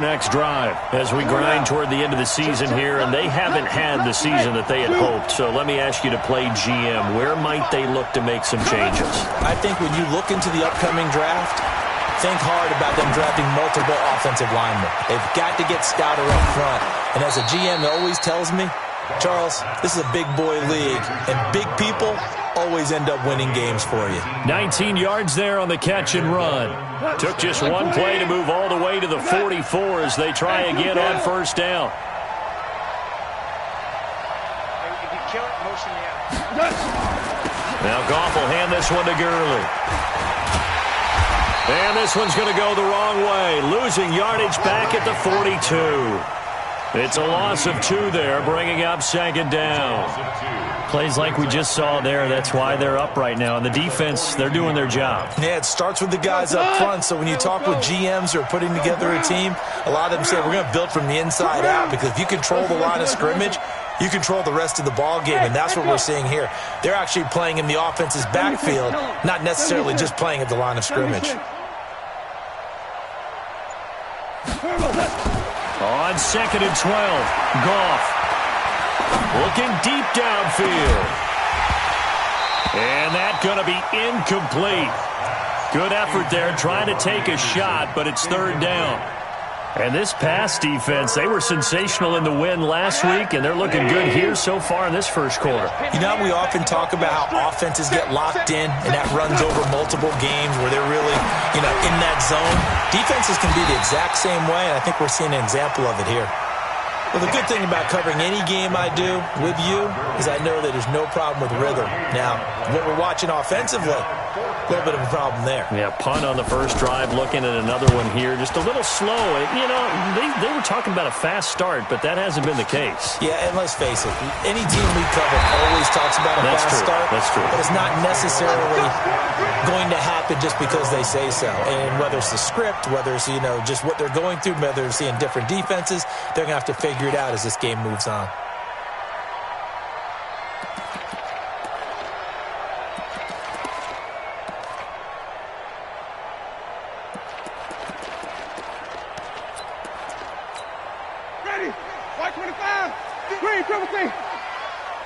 Next drive as we grind toward the end of the season here, and they haven't had the season that they had hoped. So let me ask you to play GM. Where might they look to make some changes? I think when you look into the upcoming draft, think hard about them drafting multiple offensive linemen. They've got to get stouter up front. And as a GM always tells me, Charles, this is a big boy league, and big people always end up winning games for you. 19 yards there on the catch and run. Took just one play to move all the way to the 44 as they try again on first down. Now Goff will hand this one to Gurley. And this one's going to go the wrong way. Losing yardage back at the 42. It's a loss of 2 there, bringing up second down. Plays like we just saw there. That's why they're up right now. And the defense, they're doing their job. Yeah, it starts with the guys up front. So when you talk with GMs who are putting together a team, a lot of them say we're going to build from the inside out, because if you control the line of scrimmage, you control the rest of the ball game, and that's what we're seeing here. They're actually playing in the offense's backfield, not necessarily just playing at the line of scrimmage. On 2nd and 12, Goff looking deep downfield. And that's going to be incomplete. Good effort there trying to take a shot, but it's 3rd down. And this pass defense, they were sensational in the win last week, and they're looking good here so far in this first quarter. You know, we often talk about how offenses get locked in, and that runs over multiple games where they're really, in that zone. Defenses can be the exact same way, and I think we're seeing an example of it here. Well, the good thing about covering any game I do with you is I know that there's no problem with rhythm. Now, what we're watching offensively, a little bit of a problem there. Yeah, punt on the first drive, looking at another one here. Just a little slow. They were talking about a fast start, but that hasn't been the case. Yeah, and let's face it, any team we cover always talks about a fast start. That's true. But it's not necessarily going to happen just because they say so. And whether it's the script, whether it's, just what they're going through, whether they're seeing different defenses, they're going to have to figure it out as this game moves on.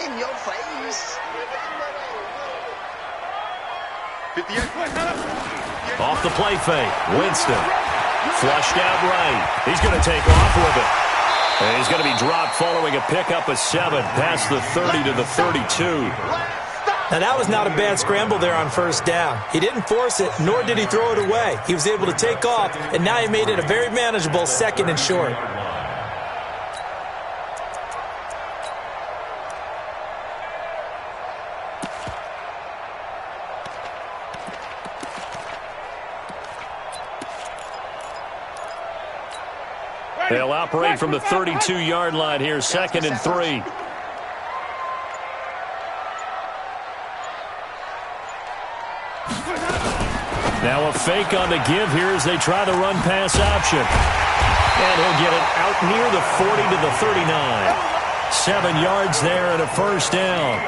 In your face. Off the play fake. Winston. Flushed out right. He's going to take off with it. And he's going to be dropped following a pickup of 7 past the 30 to the 32. Now, that was not a bad scramble there on first down. He didn't force it, nor did he throw it away. He was able to take off, and now he made it a very manageable 2nd and short. They'll operate from the 32-yard line here, 2nd and 3. Now a fake on the give here as they try the run-pass option. And he'll get it out near the 40 to the 39. 7 yards there and a first down.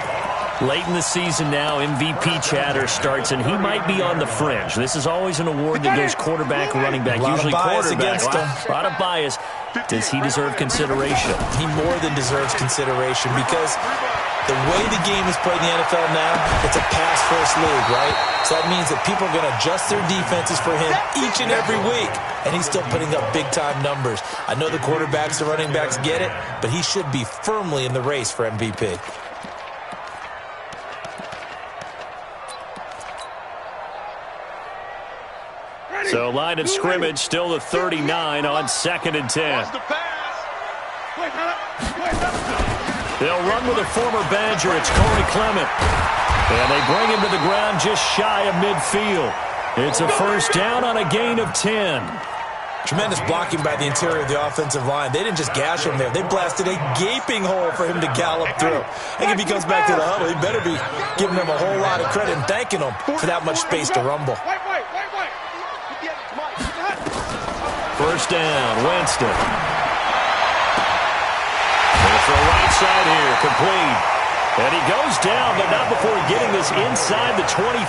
Late in the season now, MVP chatter starts, and he might be on the fringe. This is always an award that goes quarterback, running back, usually quarterback. A lot of bias. Does he deserve consideration? He more than deserves consideration, because the way the game is played in the NFL now, it's a pass-first league, right? So that means that people are going to adjust their defenses for him each and every week, and he's still putting up big-time numbers. I know the quarterbacks, the running backs get it, but he should be firmly in the race for MVP. So line of scrimmage, still the 39 on 2nd and 10. They'll run with a former Badger. It's Corey Clement. And they bring him to the ground just shy of midfield. It's a first down on a gain of 10. Tremendous blocking by the interior of the offensive line. They didn't just gash him there. They blasted a gaping hole for him to gallop through. I think if he comes back to the huddle, he better be giving them a whole lot of credit and thanking them for that much space to rumble. First down, Winston. For a right side here, complete. And he goes down, but not before getting this inside the 25.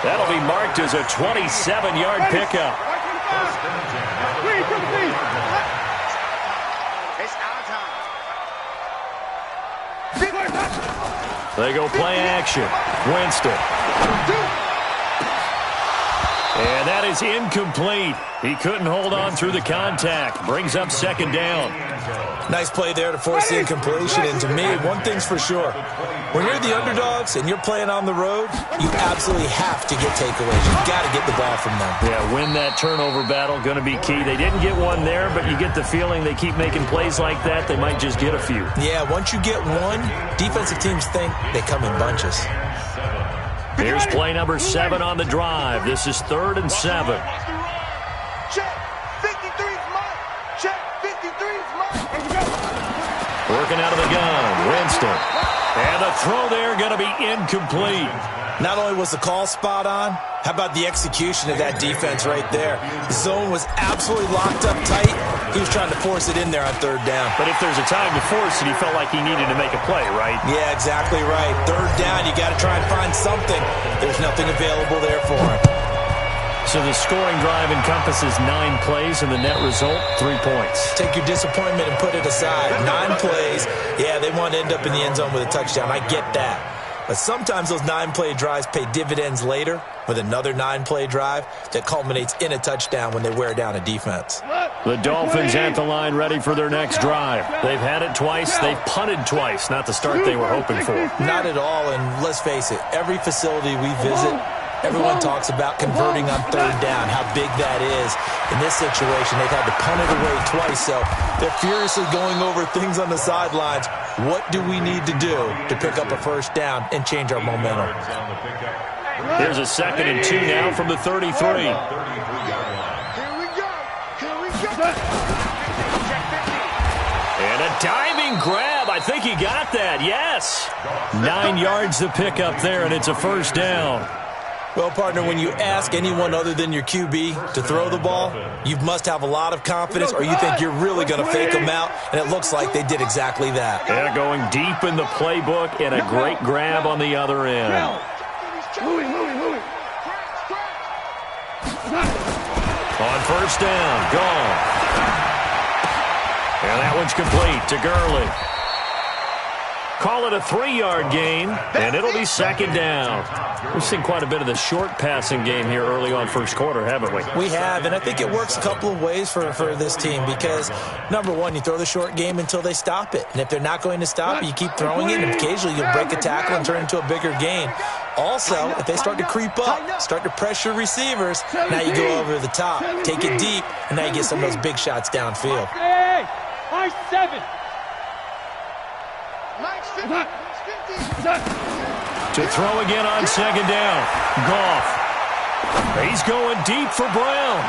That'll be marked as a 27-yard pickup. It's our time. They go play action. Winston. And that is incomplete. He couldn't hold on through the contact. Brings up second down. Nice play there to force the incompletion. And to me, one thing's for sure. When you're the underdogs and you're playing on the road, you absolutely have to get takeaways. You've got to get the ball from them. Yeah, win that turnover battle, going to be key. They didn't get one there, but you get the feeling they keep making plays like that, they might just get a few. Yeah, once you get one, defensive teams think they come in bunches. Here's play number 7 on the drive. This is 3rd and 7. Check. 53's mine. Check. 53's mine. Working out of the gun, Winston. And the throw there going to be incomplete. Not only was the call spot on, how about the execution of that defense right there? The zone was absolutely locked up tight. He was trying to force it in there on 3rd down. But if there's a time to force it, he felt like he needed to make a play, right? Yeah, exactly right. 3rd down, you got to try and find something. There's nothing available there for him. So the scoring drive encompasses 9 plays, and the net result, 3 points. Take your disappointment and put it aside. 9 plays. Yeah, they want to end up in the end zone with a touchdown. I get that. But sometimes those 9-play drives pay dividends later with another 9-play drive that culminates in a touchdown when they wear down a defense. The Dolphins at the line ready for their next drive. They've had it twice. They've punted twice. Not the start they were hoping for. Not at all, and let's face it, every facility we visit, everyone talks about converting on 3rd down, how big that is. In this situation, they've had to punt it away twice, so they're furiously going over things on the sidelines. What do we need to do to pick up a 1st down and change our momentum? Here's a 2nd and 2 now from the 33. Here we go. Here we go. And a diving grab. I think he got that. Yes. 9 yards to pick up there, and it's a 1st down. Well, partner, when you ask anyone other than your QB to throw the ball, you must have a lot of confidence or you think you're really going to fake them out, and it looks like they did exactly that. Yeah, going deep in the playbook and a great grab on the other end. On 1st down, gone. And that one's complete to Gurley. Call it a 3-yard gain, and it'll be 2nd down. We've seen quite a bit of the short passing game here early on 1st quarter, haven't we? We have, and I think it works a couple of ways for this team because, number one, you throw the short game until they stop it. And if they're not going to stop it, you keep throwing it, and occasionally you'll break a tackle and turn it into a bigger gain. Also, if they start to creep up, start to pressure receivers, now you go over the top, take it deep, and now you get some of those big shots downfield. Hey, 7. To throw again on 2nd down. Goff. He's going deep for Brown.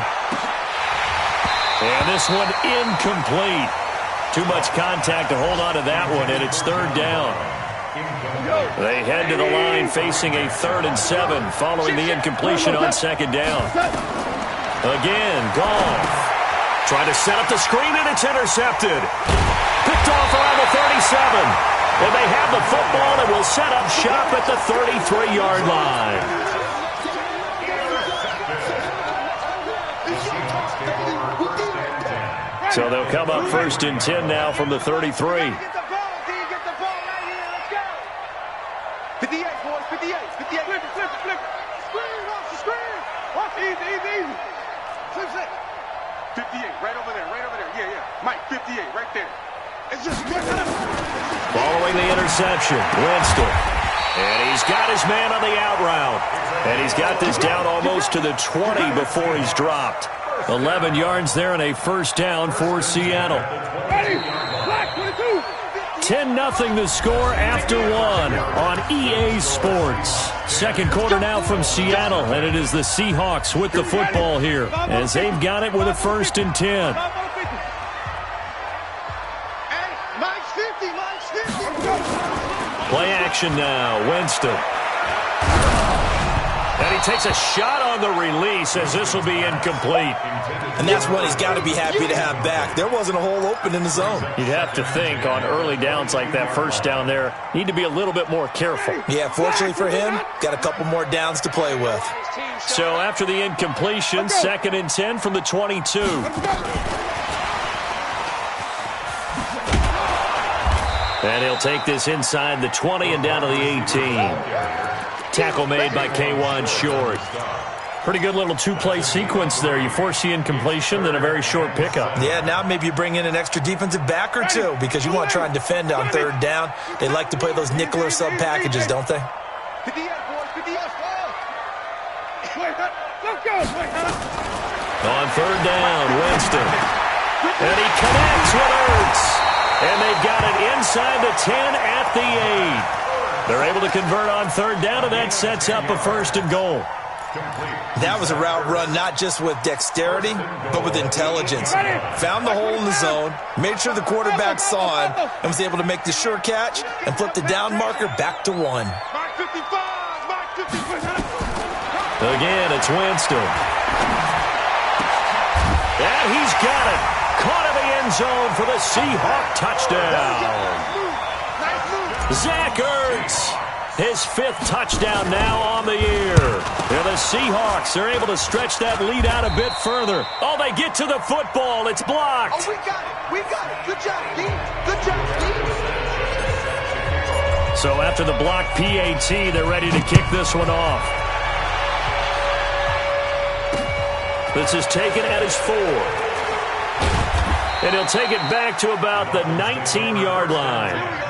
And this one incomplete. Too much contact to hold on to that one, and it's 3rd down. They head to the line facing a 3rd and 7 following the incompletion on 2nd down. Again, Goff. Trying to set up the screen, and it's intercepted. Picked off around the 37. And they have the football and will set up shop at the 33-yard line. So they'll come up 1st and 10 now from the 33. Get the ball, D. Get the ball right here. Let's go. 58, boys. 58. 58. Flip it. Screen. Watch the screen. Watch. Easy. Flip it. 58. Right over there. Yeah. Mike, 58. Right there. It's just following the interception, Winston. And he's got his man on the out route. And he's got this down almost to the 20 before he's dropped. 11 yards there and a 1st down for Seattle. 10-0 the score after 1 on EA Sports. 2nd quarter now from Seattle, and it is the Seahawks with the football here as they've got it with a 1st and 10. Play action now, Winston. And he takes a shot on the release as this will be incomplete. And that's one he's got to be happy to have back. There wasn't a hole open in the zone. You'd have to think on early downs like that first down there, need to be a little bit more careful. Yeah, fortunately for him, got a couple more downs to play with. So after the incompletion, 2nd and 10 from the 22. And he'll take this inside the 20 and down to the 18. Tackle made by Kawann Short. Pretty good little two-play sequence there. You force the incompletion, then a very short pickup. Yeah, now maybe you bring in an extra defensive back or two because you want to try and defend on 3rd down. They like to play those nickel or sub packages, don't they? On 3rd down, Winston. And he connects with Ertz. And they've got it inside the 10 at the 8. They're able to convert on 3rd down, and that sets up a 1st and goal. That was a route run not just with dexterity, but with intelligence. Found the hole in the zone, made sure the quarterback saw him, and was able to make the sure catch and flip the down marker back to 1. Again, it's Winston. And he's got it. Caught in the end zone for the Seahawk touchdown. Zach Ertz, his 5th touchdown now on the year. And the Seahawks are able to stretch that lead out a bit further. Oh, they get to the football. It's blocked. Oh, we got it. We got it. Good job, D. Good job, D. So after the block PAT, they're ready to kick this one off. This is taken at his 4. And he'll take it back to about the 19-yard line.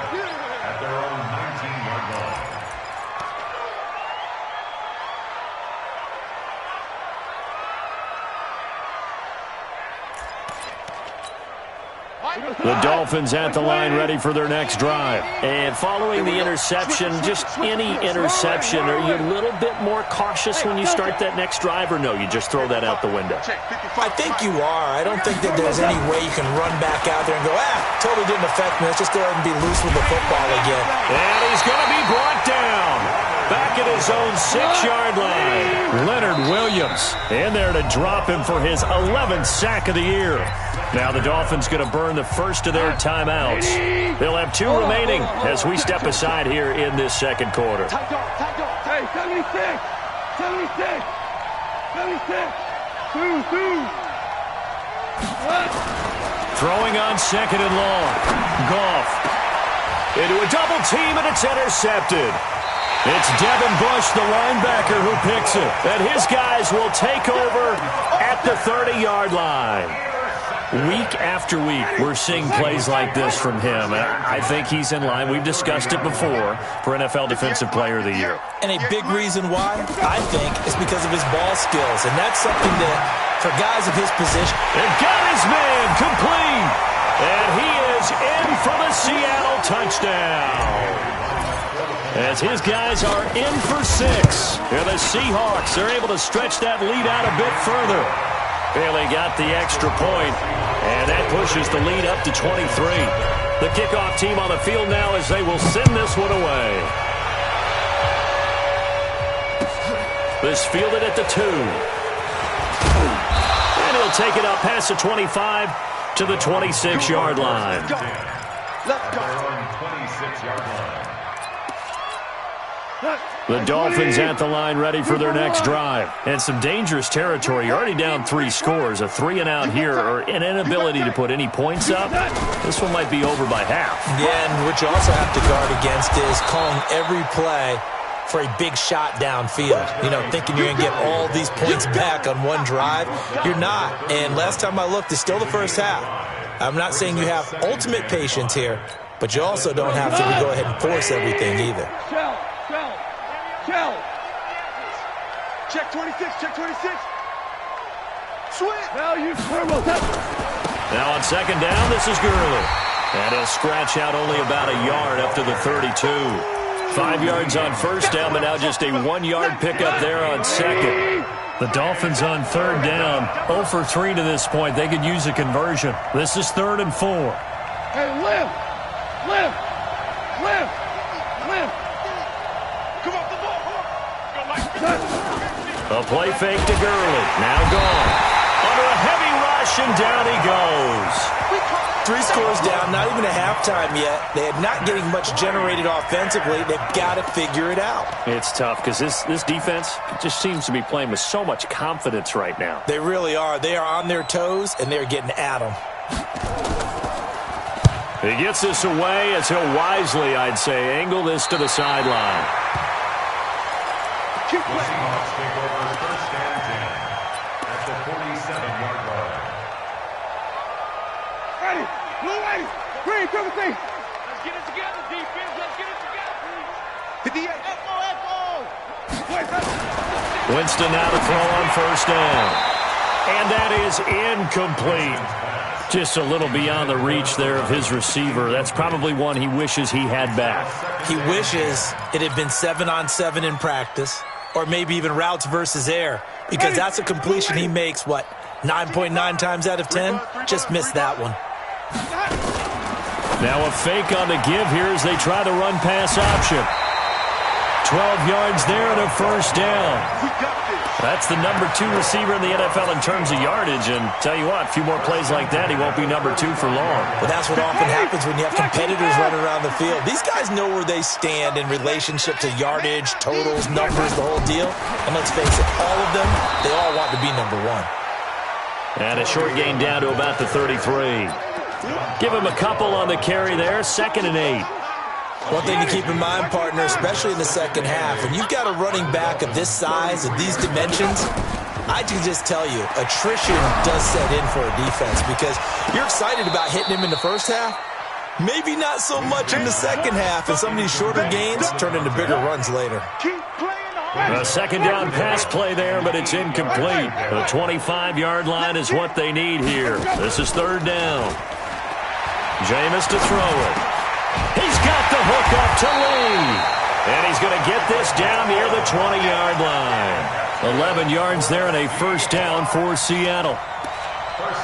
The Dolphins at the line ready for their next drive. And following the interception, just any interception, are you a little bit more cautious when you start that next drive, or no, you just throw that out the window? I think you are. I don't think that there's any way you can run back out there and go, totally didn't affect me. Let's just go ahead and be loose with the football again. And he's going to be brought down. Back at his own 6-yard line. Leonard Williams in there to drop him for his 11th sack of the year. Now the Dolphins going to burn the first of their timeouts. They'll have 2 remaining as we step aside here in this 2nd quarter. Hey, 76. 76. 76. 2. Throwing on 2nd and long. Goff into a double team, and it's intercepted. It's Devin Bush, the linebacker, who picks it. And his guys will take over at the 30-yard line. Week after week, we're seeing plays like this from him. I think he's in line. We've discussed it before for NFL Defensive Player of the Year. And a big reason why, I think, is because of his ball skills. And that's something that, for guys of his position... And got his man complete. And he is in for the Seattle touchdown. As his guys are in for 6. And the Seahawks are able to stretch that lead out a bit further. Bailey got the extra point, and that pushes the lead up to 23. The kickoff team on the field now as they will send this one away. This fielded at the 2. And he'll take it up past the 25 to the 26-yard line. Let's go. 26-yard line. The Dolphins at the line ready for their next drive. And some dangerous territory. You're already down 3 scores. A 3-and-out here or an inability to put any points up. This one might be over by half. Yeah, and what you also have to guard against is calling every play for a big shot downfield. You know, thinking you're going to get all these points back on one drive. You're not. And last time I looked, it's still the first half. I'm not saying you have ultimate patience here, but you also don't have to go ahead and force everything either. Check 26, check 26. Switch. Now on 2nd down, this is Gurley. And he'll scratch out only about a yard up to the 32. 5 yards on 1st down, but now just a 1-yard pickup there on 2nd. The Dolphins on 3rd down, 0 for 3 to this point. They could use a conversion. This is 3rd and 4. Hey, lift. Come off the ball. Go like A play fake to Gurley. Now gone. Under a heavy rush, and down he goes. 3 scores down, not even a halftime yet. They're not getting much generated offensively. They've got to figure it out. It's tough because this defense just seems to be playing with so much confidence right now. They really are. They are on their toes, and they're getting at them. He gets this away as he'll wisely, I'd say, angle this to the sideline. Keep playing. First and 10 at the 47-yard line. Ready. Blue ready. Green, triple C. Let's get it together, defense. Let's get it together. 58. Echo. Winston now to throw on first down. And that is incomplete. Just a little beyond the reach there of his receiver. That's probably one he wishes he had back. He wishes it had been 7-on-7 in practice, or maybe even routes versus air, because that's a completion he makes, 9.9 times out of 10? Just missed that one. Now a fake on the give here as they try the run-pass option. 12 yards there and a first down. We got this. That's the number 2 receiver in the NFL in terms of yardage. And tell you what, a few more plays like that, he won't be number 2 for long. But that's what often happens when you have competitors running around the field. These guys know where they stand in relationship to yardage, totals, numbers, the whole deal. And let's face it, all of them, they all want to be number 1. And a short gain down to about the 33. Give him a couple on the carry there, 2nd and 8. One thing to keep in mind, partner, especially in the second half, when you've got a running back of this size, of these dimensions, I can just tell you, attrition does set in for a defense because you're excited about hitting him in the first half. Maybe not so much in the second half, and some of these shorter gains turn into bigger runs later. Keep playing. A second down pass play there, but it's incomplete. The 25-yard line is what they need here. This is 3rd down. Jameis to throw it. He's got the hook up to Lee. And he's going to get this down near the 20-yard line. 11 yards there and a first down for Seattle.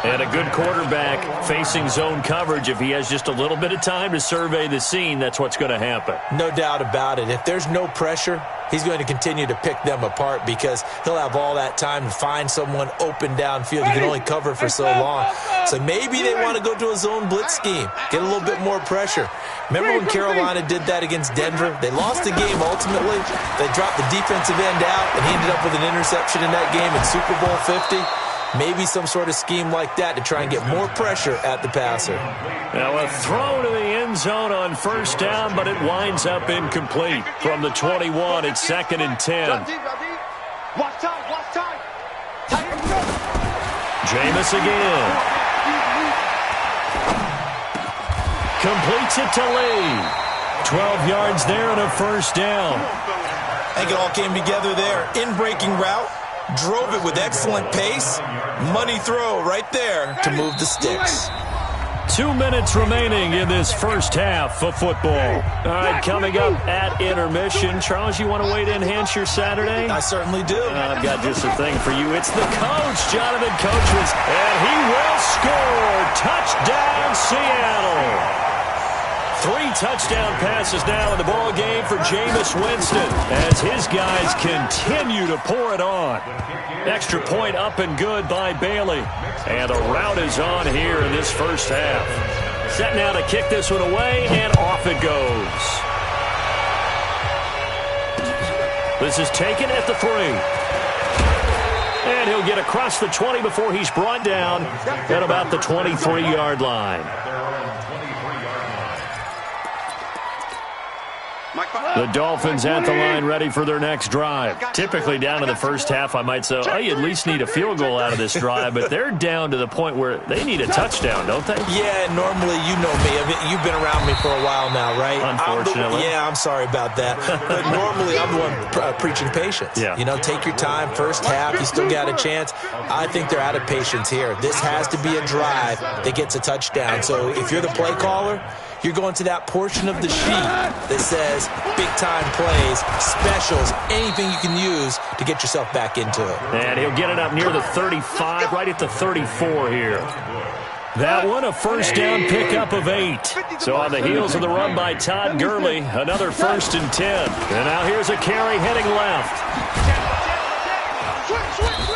And a good quarterback facing zone coverage. If he has just a little bit of time to survey the scene, that's what's going to happen. No doubt about it. If there's no pressure, he's going to continue to pick them apart because he'll have all that time to find someone open downfield. He can only cover for so long. So maybe they want to go to a zone blitz scheme, get a little bit more pressure. Remember when Carolina did that against Denver? They lost the game ultimately. They dropped the defensive end out, and he ended up with an interception in that game in Super Bowl 50. Maybe some sort of scheme like that to try and get more pressure at the passer. Now a throw to the end zone on first down, but it winds up incomplete. From the 21, it's 2nd and 10. Watch time. Jameis again. Completes it to Lee. 12 yards there and a first down. I think it all came together there. In-breaking route. Drove it with excellent pace. Money throw right there to move the sticks. 2 minutes remaining in this first half of football. All right, coming up at intermission. Charles, you want to wait in enhance your Saturday? I certainly do. I've got just a thing for you. It's the coach, Jonathan Coachman, and he will score. Touchdown, Seattle. 3 touchdown passes now in the ball game for Jameis Winston as his guys continue to pour it on. Extra point up and good by Bailey. And a rout is on here in this first half. Set now to kick this one away, and off it goes. This is taken at the 3. And he'll get across the 20 before he's brought down at about the 23-yard line. The Dolphins at the line ready for their next drive. Typically down in the first half, I might say, oh, you at least need a field goal out of this drive, but they're down to the point where they need a touchdown, don't they? Yeah, normally, you know me. I mean, you've been around me for a while now, right? Unfortunately. I'm sorry about that. But normally, I'm the one preaching patience. Yeah. You know, take your time. First half, you still got a chance. I think they're out of patience here. This has to be a drive that gets a touchdown. So if you're the play caller, you're going to that portion of the sheet that says big-time plays, specials, anything you can use to get yourself back into it. And he'll get it up near the 35, right at the 34 here. That one, a first down pickup of 8. So on the heels of the run by Todd Gurley, another 1st and 10. And now here's a carry heading left.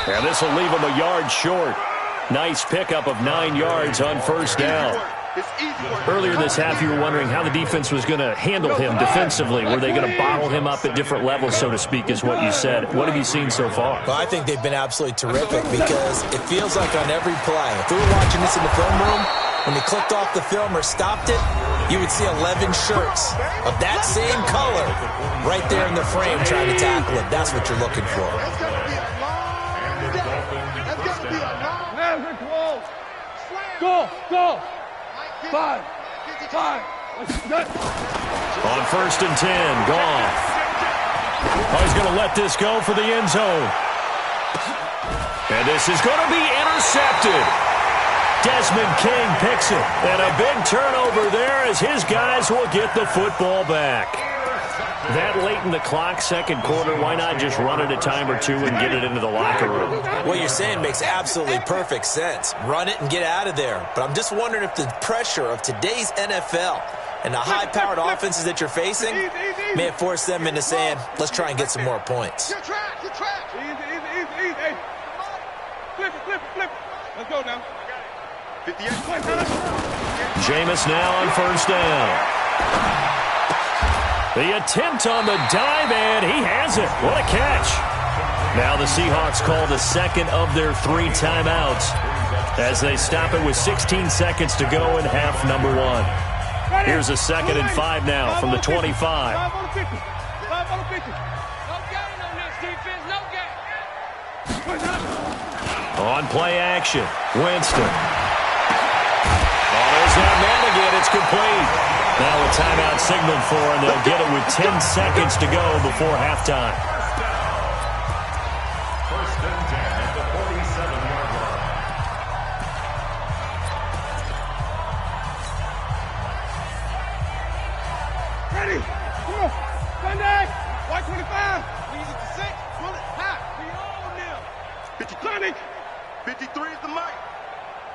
And this will leave him a yard short. Nice pickup of 9 yards on first down. Earlier this half, you were wondering how the defense was going to handle him defensively. Were they going to bottle him up at different levels, so to speak, is what you said. What have you seen so far? Well, I think they've been absolutely terrific because it feels like on every play, if we were watching this in the film room, when they clicked off the film or stopped it, you would see 11 shirts of that same color right there in the frame trying to tackle it. That's what you're looking for. That's got to be a long day. That's got to be a long day. Go. 5. On first and 10, Goff. Oh, he's going to let this go for the end zone. And this is going to be intercepted. Desmond King picks it. And a big turnover there as his guys will get the football back. That late in the clock, second quarter, why not just run it a time or two and get it into the locker room? What you're saying makes absolutely perfect sense. Run it and get out of there. But I'm just wondering if the pressure of today's NFL and the high-powered offenses that you're facing may have forced them into saying, let's try and get some more points. You're trapped. Easy. Hey. Flip it. Let's go now. 58. Jameis now on first down. The attempt on the dive, and he has it. What a catch. Now the Seahawks call the second of their 3 timeouts as they stop it with 16 seconds to go in half number 1. Here's a 2nd and 5 now from the 25. 5 on the 50. No gain on this defense. No gain. On play action, Winston. Oh, there's that man again. It's complete. Now a timeout signaled for, and they'll get it with 10 seconds to go before halftime. First and 10 at the 47-yard line. Ready. Come on. Sunday. White 25. Easy to 6. Pull it. High. We all now. 50. 53 is the mic.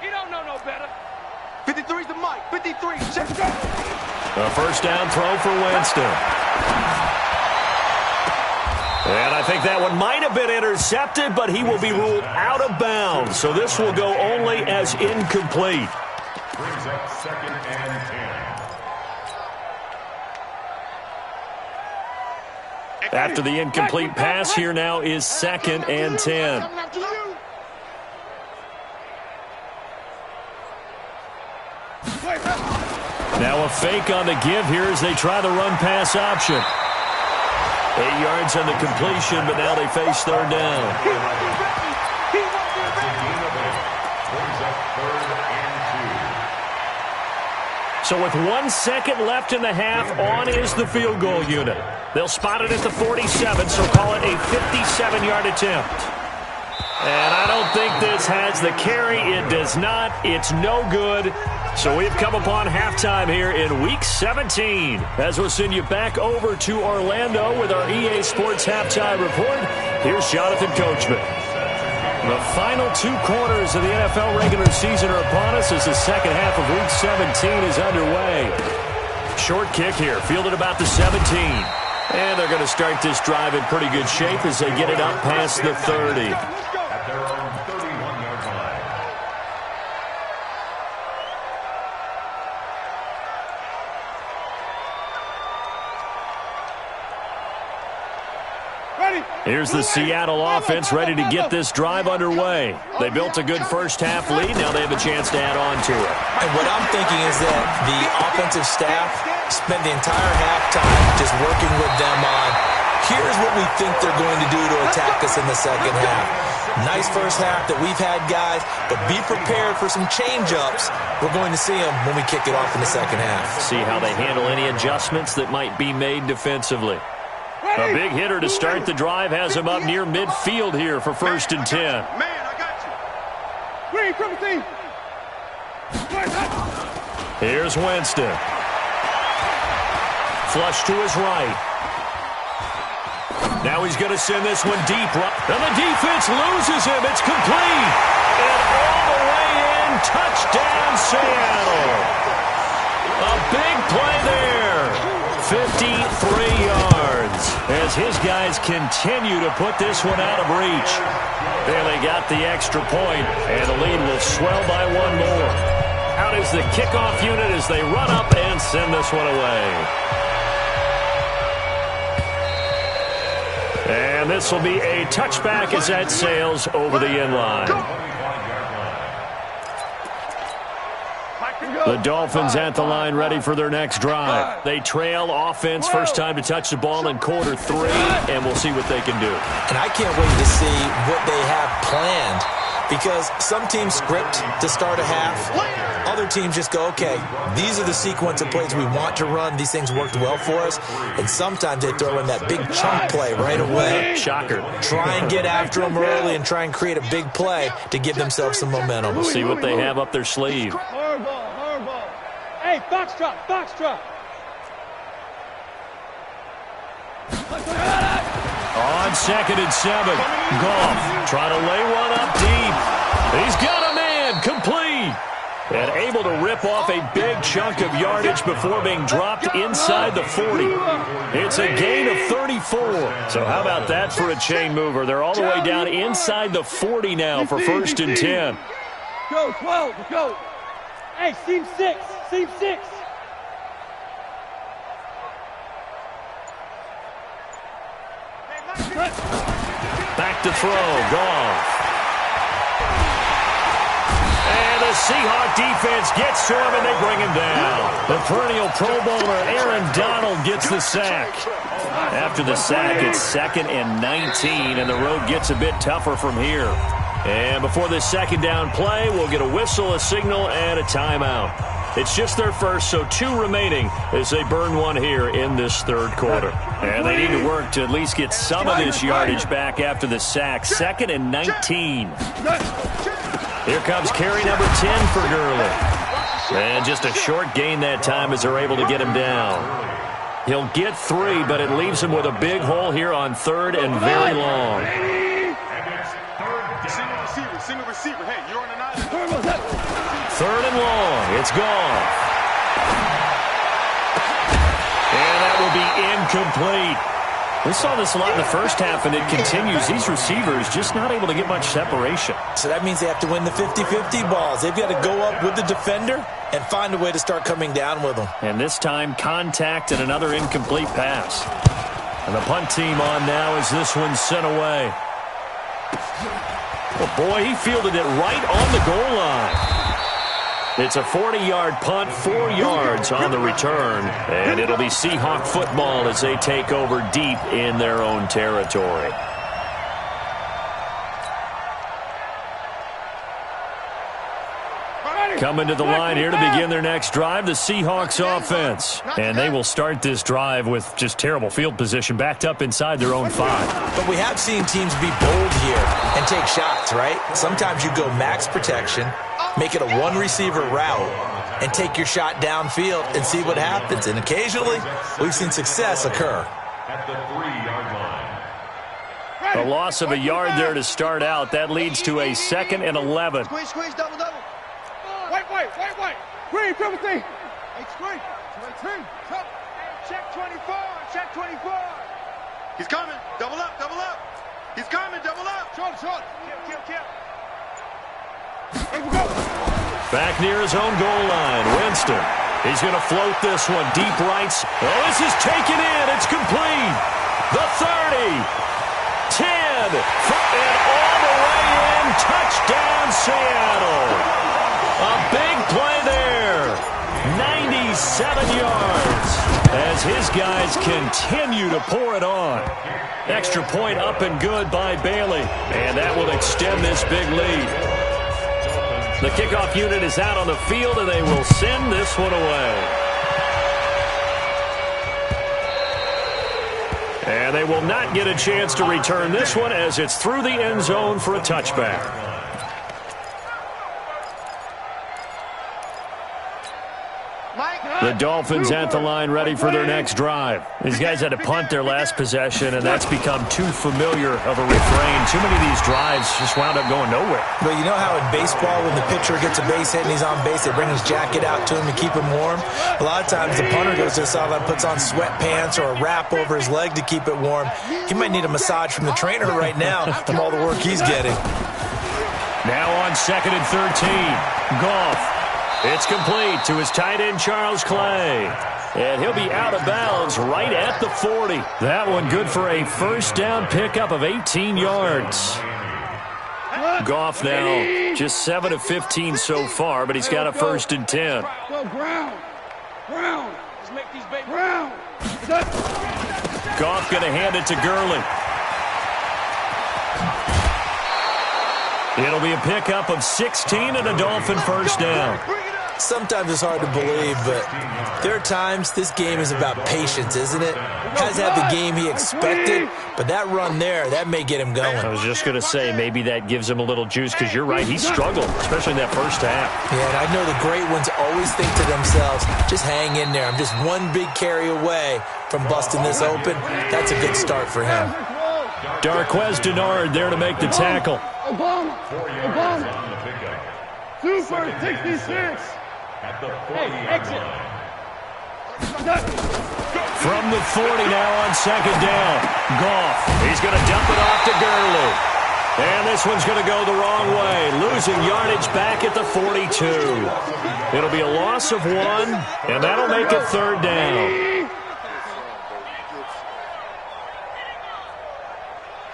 He don't know no better. 53 is the mic. 53. Check it out. A first down throw for Winston. And I think that one might have been intercepted, but he will be ruled out of bounds. So this will go only as incomplete. Brings up 2nd and 10. After the incomplete pass, here now is 2nd and 10. Now a fake on the give here as they try the run-pass option. 8 yards on the completion, but now they face third down. So with 1 second left in the half, on is the field goal unit. They'll spot it at the 47, so call it a 57-yard attempt. And I don't think this has the carry. It does not. It's no good. So we've come upon halftime here in Week 17. As we'll send you back over to Orlando with our EA Sports Halftime Report, here's Jonathan Coachman. The final 2 quarters of the NFL regular season are upon us as the second half of Week 17 is underway. Short kick here, fielded about the 17. And they're going to start this drive in pretty good shape as they get it up past the 30. At their own 31-yard line. Here's the Seattle offense ready to get this drive underway. They built a good first-half lead. Now they have a chance to add on to it. And what I'm thinking is that the offensive staff spent the entire halftime just working with them on, here's what we think they're going to do to attack us in the second half. Nice first half that we've had, guys, but be prepared for some change-ups. We're going to see them when we kick it off in the second half. See how they handle any adjustments that might be made defensively. A big hitter to start the drive has him up near midfield here for first and 10. Man, I got you. Green, triple team. Here's Winston. Flush to his right. Now he's going to send this one deep. And the defense loses him. It's complete. And all the way in, touchdown Seattle. A big play there. 53 yards as as his guys continue to put this one out of reach. Bailey got the extra point, and the lead will swell by one more. Out is the kickoff unit as they run up and send this one away. And this will be a touchback as that sails over the end line. The Dolphins at the line ready for their next drive. They trail offense first time to touch the ball in quarter 3, and we'll see what they can do. And I can't wait to see what they have planned, because some teams script to start a half. Other teams just go, okay, these are the sequence of plays we want to run. These things worked well for us. And sometimes they throw in that big chunk play right away. Shocker. Try and get after them early and try and create a big play to give themselves some momentum. We'll see what they have up their sleeve. Hardball. Hey, box drop. On 2nd and 7, Goff trying to lay one up deep. He's got a man, complete. And able to rip off a big chunk of yardage before being dropped inside the 40. It's a gain of 34. So how about that for a chain mover? They're all the way down inside the 40 now for 1st and 10. Go, 12, go. Hey, seam 6. Back to throw, Goff. And the Seahawk defense gets to him, and they bring him down. The perennial Pro Bowler Aaron Donald gets the sack. After the sack, it's 2nd and 19, and the road gets a bit tougher from here. And before this second down play, we'll get a whistle, a signal, and a timeout. It's just their first, so 2 remaining as they burn one here in this 3rd quarter. And they need to work to at least get some of this yardage back after the sack. 2nd and 19. Here comes carry number 10 for Gurley. And just a short gain that time as they're able to get him down. He'll get 3, but it leaves him with a big hole here on 3rd and very long. Single receiver. Hey, you're on an island. 3rd and long. It's gone. And that will be incomplete. We saw this a lot in the first half, and it continues. These receivers just not able to get much separation. So that means they have to win the 50-50 balls. They've got to go up with the defender and find a way to start coming down with them. And this time, contact and another incomplete pass. And the punt team on now as this one's sent away. Well, boy, he fielded it right on the goal line. It's a 40-yard punt, 4 yards on the return. And it'll be Seahawk football as they take over deep in their own territory. Coming to the line here to begin their next drive, the Seahawks offense. And they will start this drive with just terrible field position, backed up inside their own 5. But we have seen teams be bold here and take shots, right? Sometimes you go max protection, make it a one-receiver route, and take your shot downfield and see what happens. And occasionally, we've seen success occur. At the 3-yard line. A loss of a yard there to start out. That leads to a 2nd and 11. Squeeze, double. Wait. Green, triple T. Hey, screen. Check 24. He's coming. Double up. He's coming, double up. Short. Kill. Back near his own goal line, Winston. He's going to float this one deep right. Oh, this is taken in. It's complete. The 30. 10. And all the way in. Touchdown, Seattle. A big play there. 97 yards as his guys continue to pour it on. Extra point up and good by Bailey. And that will extend this big lead. The kickoff unit is out on the field, and they will send this one away. And they will not get a chance to return this one as it's through the end zone for a touchback. The Dolphins at the line ready for their next drive. These guys had to punt their last possession, and that's become too familiar of a refrain. Too many of these drives just wound up going nowhere. But you know how in baseball when the pitcher gets a base hit and he's on base, they bring his jacket out to him to keep him warm? A lot of times the punter goes to the sideline, puts on sweatpants or a wrap over his leg to keep it warm. He might need a massage from the trainer right now from all the work he's getting. Now on 2nd and 13, Goff. It's complete to his tight end, Charles Clay. And he'll be out of bounds right at the 40. That one good for a first down pickup of 18 yards. Goff now just 7 of 15 so far, but he's got a 1st and 10. Go Brown. Brown. Let's make these babies. Brown. Goff going to hand it to Gurley. It'll be a pickup of 16 and a Dolphin first down. Sometimes it's hard to believe, but there are times this game is about patience, isn't it? Hasn't had the game he expected, but that run there, that may get him going. I was just going to say, maybe that gives him a little juice, because you're right, he struggled, especially in that first half. Yeah, and I know the great ones always think to themselves, just hang in there. I'm just one big carry away from busting this open. That's a good start for him. Darqueze Dennard there to make the tackle. Obama. Super 66. Hey, exit. From the 40 now on 2nd down. Goff. He's going to dump it off to Gurley. And this one's going to go the wrong way. Losing yardage back at the 42. It'll be a loss of 1, and that'll make it 3rd down.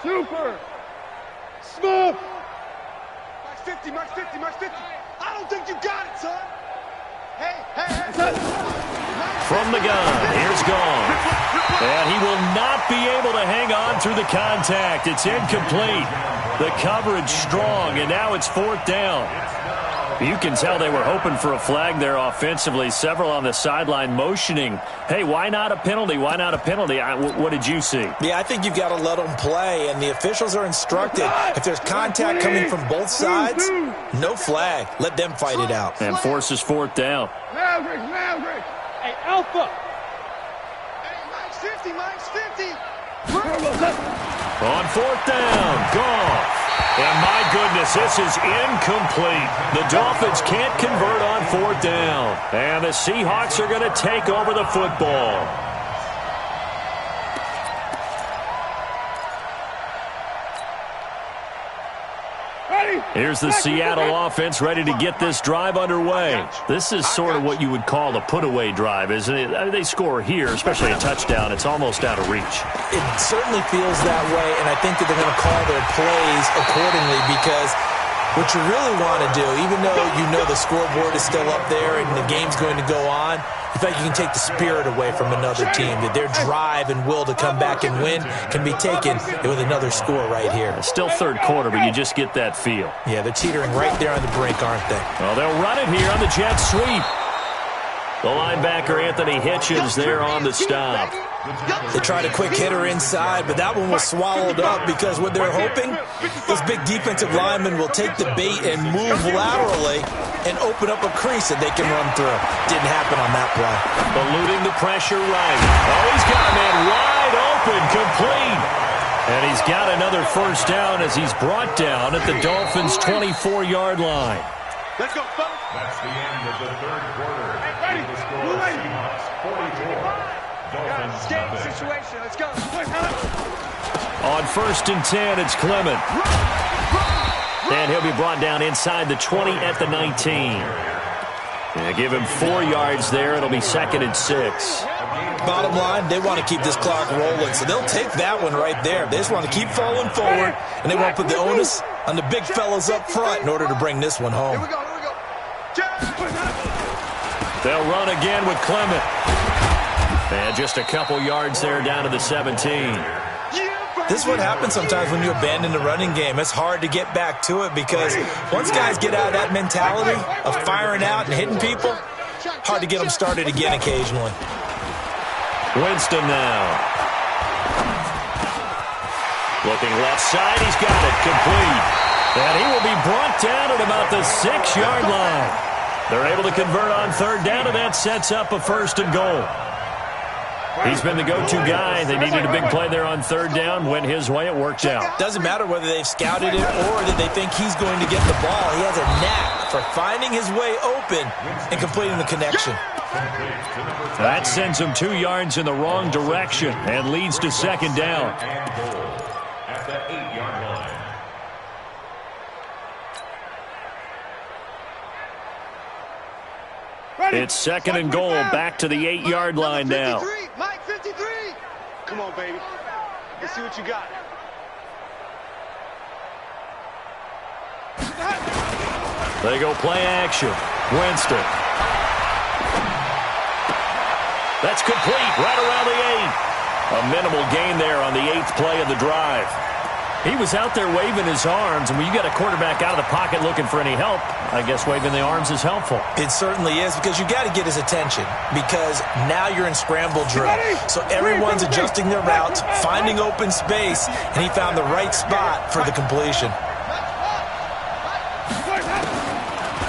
Super. Smoke. Max 50, max 50, max 50. I don't think you got it, son. Hey. From the gun, here's Goff. And he will not be able to hang on through the contact. It's incomplete. The coverage strong, and now it's 4th down. You can tell they were hoping for a flag there offensively. Several on the sideline motioning, hey, why not a penalty? Why not a penalty? What did you see? Yeah, I think you've got to let them play, and the officials are instructed. If there's contact coming from both sides, no flag. Let them fight it out. And forces 4th down. Maverick. Hey, Alpha. Hey, max 50, max 50. On 4th down, Goff. And my goodness, this is incomplete. The Dolphins can't convert on 4th down. And the Seahawks are going to take over the football. Here's the Seattle offense ready to get this drive underway. This is sort of what you would call a put-away drive, isn't it? They score here, especially a touchdown. It's almost out of reach. It certainly feels that way, and I think that they're going to call their plays accordingly, because what you really want to do, even though you know the scoreboard is still up there and the game's going to go on, in fact, you can take the spirit away from another team, that their drive and will to come back and win can be taken with another score right here. It's still 3rd quarter, but you just get that feel. Yeah, they're teetering right there on the brink, aren't they? Well, they'll run it here on the jet sweep. The linebacker, Anthony Hitchens, there on the stop. They tried a quick hitter inside, but that one was swallowed up, because what they're hoping, those big defensive linemen will take the bait and move laterally and open up a crease that they can run through. Didn't happen on that play. Eluding the pressure right. Oh, he's got a man wide open, complete. And he's got another 1st down as he's brought down at the Dolphins' 24-yard line. Let's go, fellas. That's the end of the 3rd quarter. Ready. The score, Blue lady. Seahawks 44. Dolphins Game 0. situation. Let's go. On 1st and 10, it's Clement. And he'll be brought down inside the 20 at the 19. And give him 4 yards there. It'll be 2nd and 6. Bottom line, they want to keep this clock rolling, so they'll take that one right there. They just want to keep falling forward, and they want to put the onus on the big fellas up front in order to bring this one home. Here we go. They'll run again with Clement. And just a couple yards there down to the 17. This is what happens sometimes when you abandon the running game. It's hard to get back to it, because once guys get out of that mentality of firing out and hitting people, hard to get them started again occasionally. Winston now. Looking left side, he's got it complete. And he will be brought down at about the 6-yard line. They're able to convert on third down, and that sets up a first and goal. He's been the go-to guy. They needed a big play there on third down. Went his way. It worked out. Doesn't matter whether they've scouted it or that they think he's going to get the ball. He has a knack for finding his way open and completing the connection. That sends him 2 yards in the wrong direction and leads to second down. At the 8-yard line. It's second and goal, back to the 8-yard line now. Mike 53. Come on, baby. Let's see what you got. They go play action. Winston. That's complete right around the 8. A minimal gain there on the 8th play of the drive. He was out there waving his arms, and when you got a quarterback out of the pocket looking for any help, I guess waving the arms is helpful. It certainly is, because you got to get his attention, because now you're in scramble drill. So everyone's adjusting their routes, finding open space, and he found the right spot for the completion.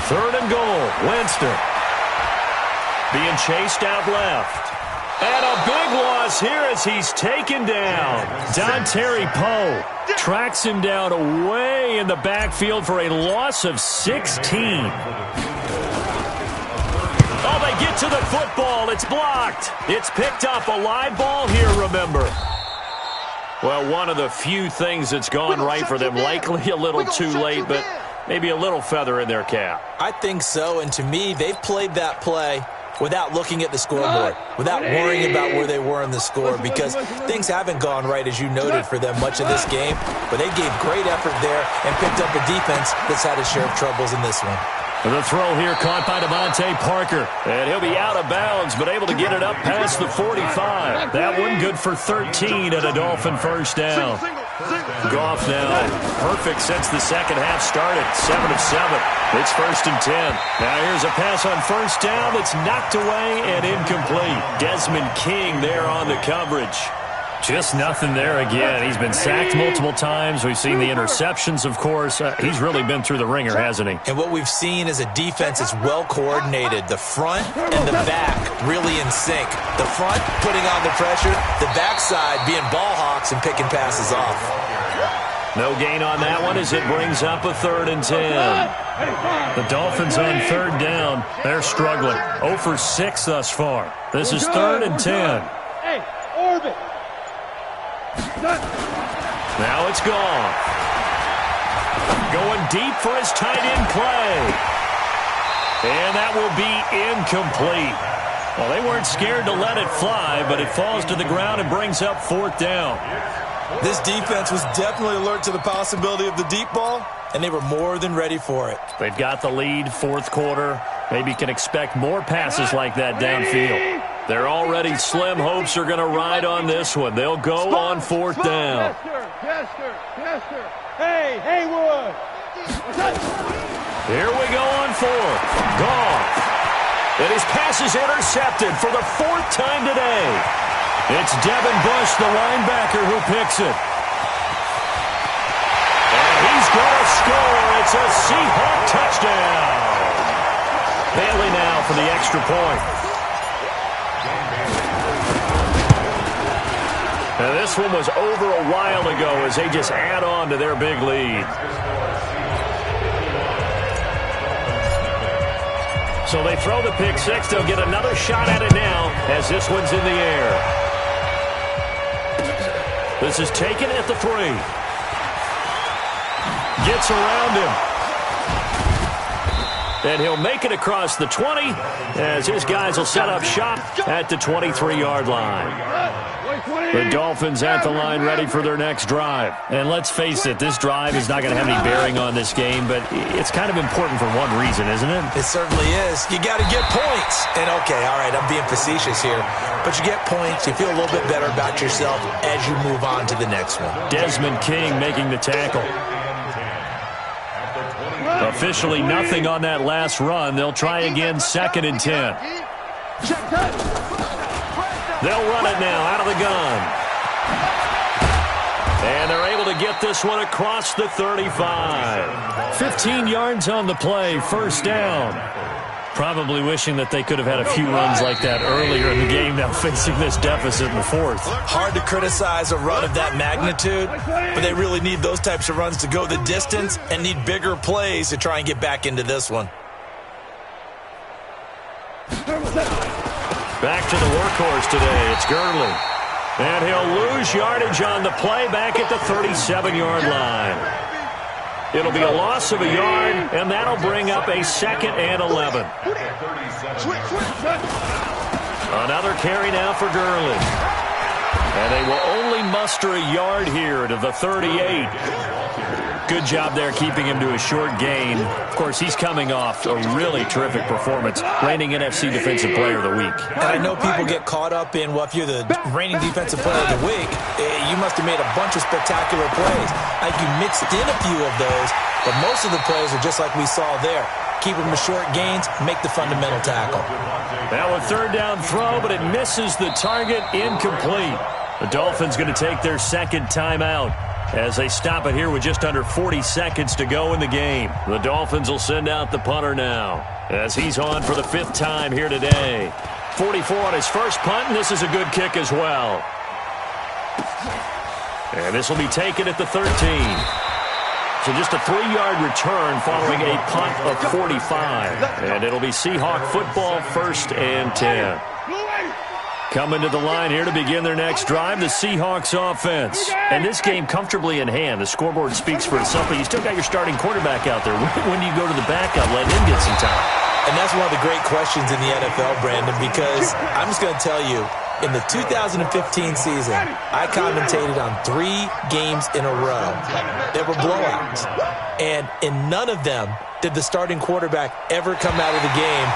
Third and goal, Winston. Being chased out left. And a big loss here as he's taken down. Dontari Poe tracks him down away in the backfield for a loss of 16. Oh, they get to the football. It's blocked. It's picked up. A live ball here, remember. Well, one of the few things that's gone right for them. Likely a little too late, but maybe a little feather in their cap. I think so, and to me, they've played that play without looking at the scoreboard, without worrying about where they were in the score, because things haven't gone right, as you noted, for them much of this game. But they gave great effort there and picked up a defense that's had its share of troubles in this one. The throw here caught by Devontae Parker. And he'll be out of bounds, but able to get it up past the 45. That one good for 13 at a Dolphin first down. Goff now perfect since the second half started. 7 of 7. It's first and 10. Now here's a pass on first down that's knocked away and incomplete. Desmond King there on the coverage. Just nothing there again. He's been sacked multiple times. We've seen the interceptions, of course. He's really been through the ringer, hasn't he? And what we've seen is a defense that's well coordinated. The front and the back really in sync. The front putting on the pressure. The backside being ball hawks and picking passes off. No gain on that one as it brings up a 3rd and 10. The Dolphins on third down. They're struggling. 0 for 6 thus far. This is 3rd and 10. Hey, orbit. Now it's gone. Going deep for his tight end play. And that will be incomplete. Well, they weren't scared to let it fly, but it falls to the ground and brings up 4th down. This defense was definitely alert to the possibility of the deep ball, and they were more than ready for it. They've got the lead, 4th quarter. Maybe can expect more passes like that downfield. They're already slim hopes are going to ride on this one. They'll go on 4th down. Chester. Hey, Haywood. Here we go on 4th. Goff. And his pass is intercepted for the 4th time today. It's Devin Bush, the linebacker, who picks it. And he's going to score. It's a Seahawk touchdown. Bailey now for the extra point. Now this one was over a while ago as they just add on to their big lead. So they throw the pick six. They'll get another shot at it now as this one's in the air. This is taken at the 3. Gets around him. And he'll make it across the 20 as his guys will set up shop at the 23-yard line. The Dolphins at the line ready for their next drive. And let's face it, this drive is not going to have any bearing on this game, but it's kind of important for one reason, isn't it? It certainly is. You got to get points. And okay, all right, I'm being facetious here, but you get points, you feel a little bit better about yourself as you move on to the next one. Desmond King making the tackle. Officially nothing on that last run. They'll try again, 2nd and 10. They'll run it now out of the gun. And they're able to get this one across the 35. 15 yards on the play, first down. Probably wishing that they could have had a few runs like that earlier in the game, now facing this deficit in the fourth. Hard to criticize a run of that magnitude, but they really need those types of runs to go the distance and need bigger plays to try and get back into this one. Back to the workhorse today. It's Gurley. And he'll lose yardage on the play back at the 37-yard line. It'll be a loss of a yard, and that'll bring up a 2nd and 11. Another carry now for Gurley. And they will only muster a yard here to the 38. Good job there keeping him to a short gain. Of course, he's coming off a really terrific performance, reigning NFC Defensive Player of the Week. And I know people get caught up in, well, if you're the reigning Defensive Player of the Week, you must have made a bunch of spectacular plays. I think you mixed in a few of those, but most of the plays are just like we saw there. Keep them to short gains, make the fundamental tackle. Now a 3rd down throw, but it misses the target, incomplete. The Dolphins going to take their 2nd timeout as they stop it here with just under 40 seconds to go in the game. The Dolphins will send out the punter now as he's on for the 5th time here today. 44 on his first punt, and this is a good kick as well. And this will be taken at the 13. So just a 3-yard return following a punt of 45. And it'll be Seahawk football, 1st and 10. Coming to the line here to begin their next drive, the Seahawks offense. And this game comfortably in hand. The scoreboard speaks for itself, but you still got your starting quarterback out there. When do you go to the backup, let him get some time? And that's one of the great questions in the NFL, Brandon, because I'm just going to tell you, in the 2015 season, I commentated on 3 games in a row that were blowouts. And in none of them did the starting quarterback ever come out of the game